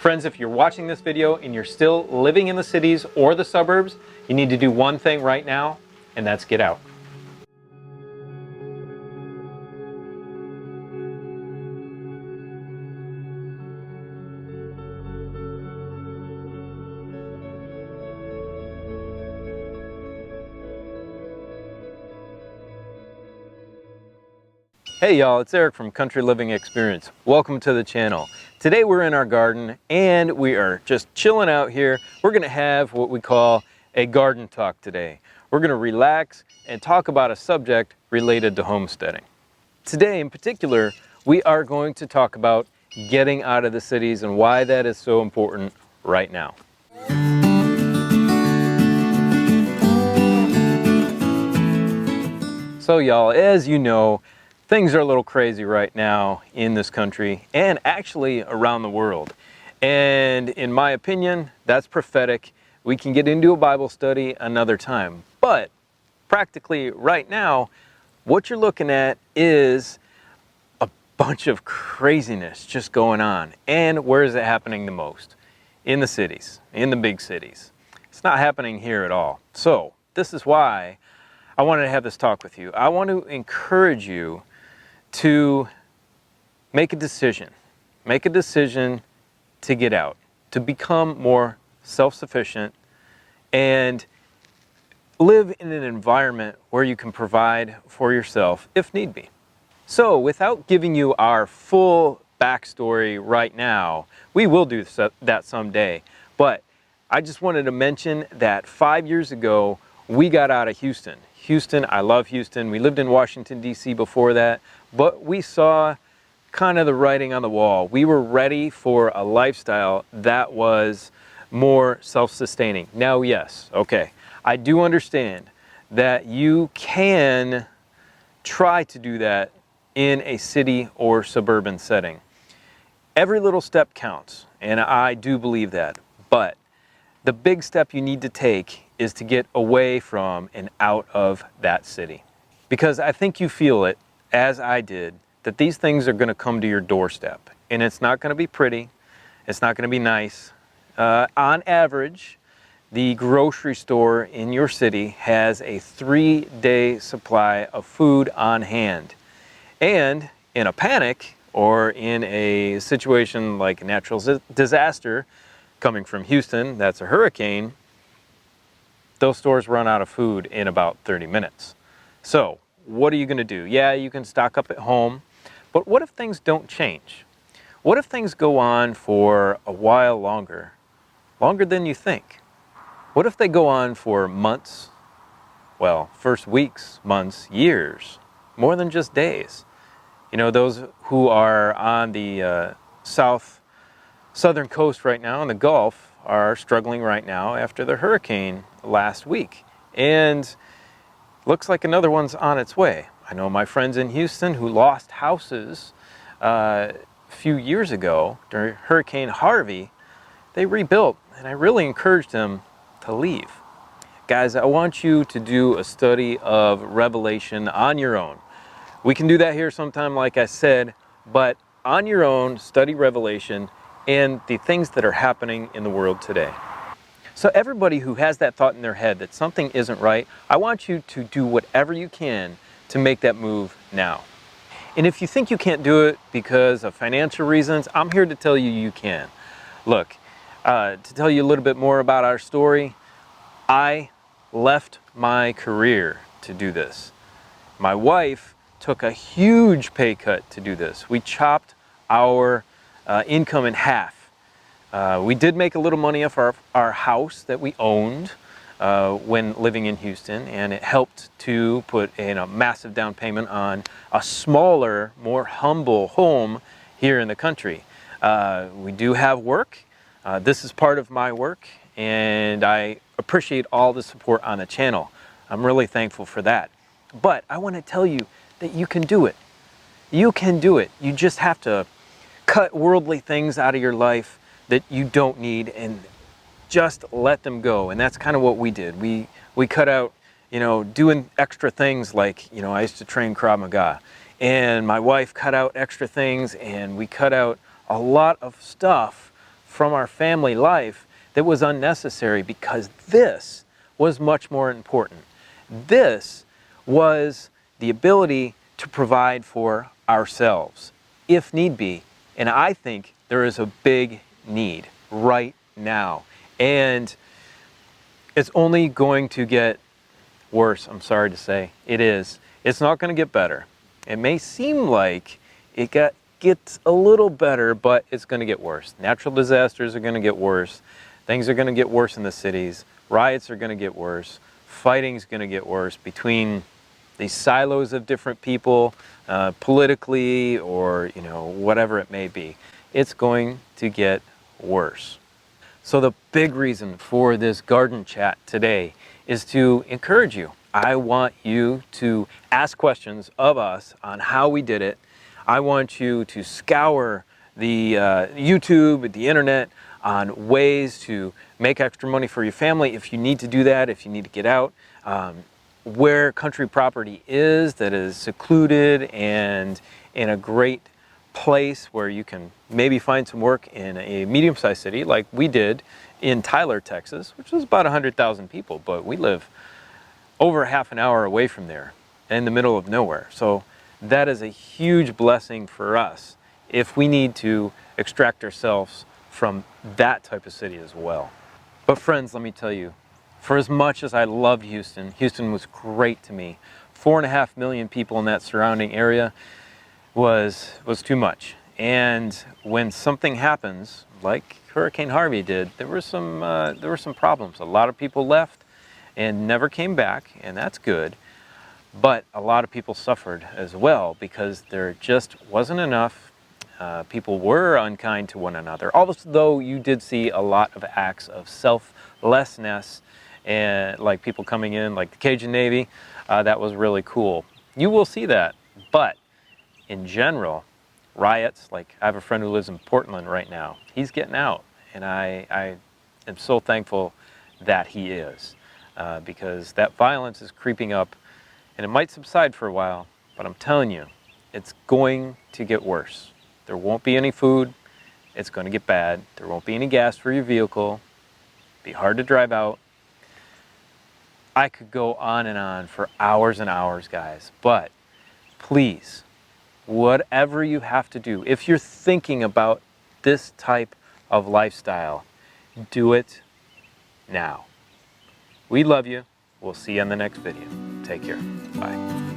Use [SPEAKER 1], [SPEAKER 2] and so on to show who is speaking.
[SPEAKER 1] Friends, if you're watching this video and you're still living in the cities or the suburbs, you need to do one thing right now, and that's get out. Hey y'all, it's Eric from Country Living Experience. Welcome to the channel. Today we're in our garden and we are just chilling out here. We're gonna have what we call a garden talk today. We're gonna relax and talk about a subject related to homesteading. Today in particular, we are going to talk about getting out of the cities and why that is so important right now. So y'all, as you know, things are a little crazy right now in this country and actually around the world. And in my opinion, that's prophetic. We can get into a Bible study another time. But practically right now, what you're looking at is a bunch of craziness just going on. And where is it happening the most? In the cities, in the big cities. It's not happening here at all. So this is why I wanted to have this talk with you. I want to encourage you to make a decision to get out, to become more self-sufficient and live in an environment where you can provide for yourself if need be. So without giving you our full backstory right now, we will do that someday, but I just wanted to mention that 5 years ago, we got out of Houston. I love Houston. We lived in Washington, D.C. before that, but we saw kind of the writing on the wall. We were ready for a lifestyle that was more self-sustaining. Now, yes, okay, I do understand that you can try to do that in a city or suburban setting. Every little step counts, and I do believe that, but the big step you need to take is to get away from and out of that city. Because I think you feel it, as I did, that these things are going to come to your doorstep. And it's not going to be pretty. It's not going to be nice. On average, the grocery store in your city has a 3-day supply of food on hand. And in a panic or in a situation like a natural disaster coming from Houston, that's a hurricane, those stores run out of food in about 30 minutes. So what are you going to do? Yeah, you can stock up at home, but what if things don't change? What if things go on for a while longer than you think? What if they go on for months? Well, first weeks, months, years, more than just days. You know, those who are on the southern coast right now in the Gulf are struggling right now after the hurricane last week, and looks like another one's on its way. I know my friends in Houston who lost houses a few years ago during Hurricane Harvey. They rebuilt, and I really encouraged them to leave. Guys, I want you to do a study of Revelation on your own. We can do that here sometime, like I said, but on your own, study Revelation and the things that are happening in the world today. So everybody who has that thought in their head that something isn't right, I want you to do whatever you can to make that move now. And if you think you can't do it because of financial reasons, I'm here to tell you you can. Look, to tell you a little bit more about our story, I left my career to do this. My wife took a huge pay cut to do this. We chopped our income in half. We did make a little money off our house that we owned when living in Houston, and it helped to put in a massive down payment on a smaller, more humble home here in the country. We do have work. This is part of my work, and I appreciate all the support on the channel. I'm really thankful for that. But I want to tell you that you can do it. You can do it. You just have to cut worldly things out of your life that you don't need and just let them go. And that's kind of what we did. We cut out, you know, doing extra things like, you know, I used to train Krav Maga, and my wife cut out extra things, and we cut out a lot of stuff from our family life that was unnecessary, because this was much more important. This was the ability to provide for ourselves, if need be. And I think there is a big need right now. And it's only going to get worse, I'm sorry to say. It is. It's not going to get better. It may seem like it gets a little better, but it's going to get worse. Natural disasters are going to get worse. Things are going to get worse in the cities. Riots are going to get worse. Fighting's going to get worse between these silos of different people, politically, or whatever it may be. It's going to get worse. So the big reason for this garden chat today is to encourage you. I want you to ask questions of us on how we did it. I want you to scour the YouTube, the internet, on ways to make extra money for your family if you need to do that, if you need to get out. Where country property is that is secluded and in a great place where you can maybe find some work in a medium-sized city like we did in Tyler, Texas, which is about 100,000 people, but we live over half an hour away from there in the middle of nowhere. So that is a huge blessing for us if we need to extract ourselves from that type of city as well. But friends, let me tell you, for as much as I loved Houston, Houston was great to me. 4.5 million people in that surrounding area was too much. And when something happens, like Hurricane Harvey did, there were some problems. A lot of people left and never came back, and that's good. But a lot of people suffered as well because there just wasn't enough. People were unkind to one another, although you did see a lot of acts of selflessness, and like people coming in, like the Cajun Navy. That was really cool. You will see that, but in general, riots, like I have a friend who lives in Portland right now. He's getting out, and I am so thankful that he is, because that violence is creeping up, and it might subside for a while, but I'm telling you, it's going to get worse. There won't be any food. It's going to get bad. There won't be any gas for your vehicle. It'll be hard to drive out. I could go on and on for hours and hours, guys, but please, whatever you have to do, if you're thinking about this type of lifestyle, do it now. We love you. We'll see you on the next video. Take care. Bye.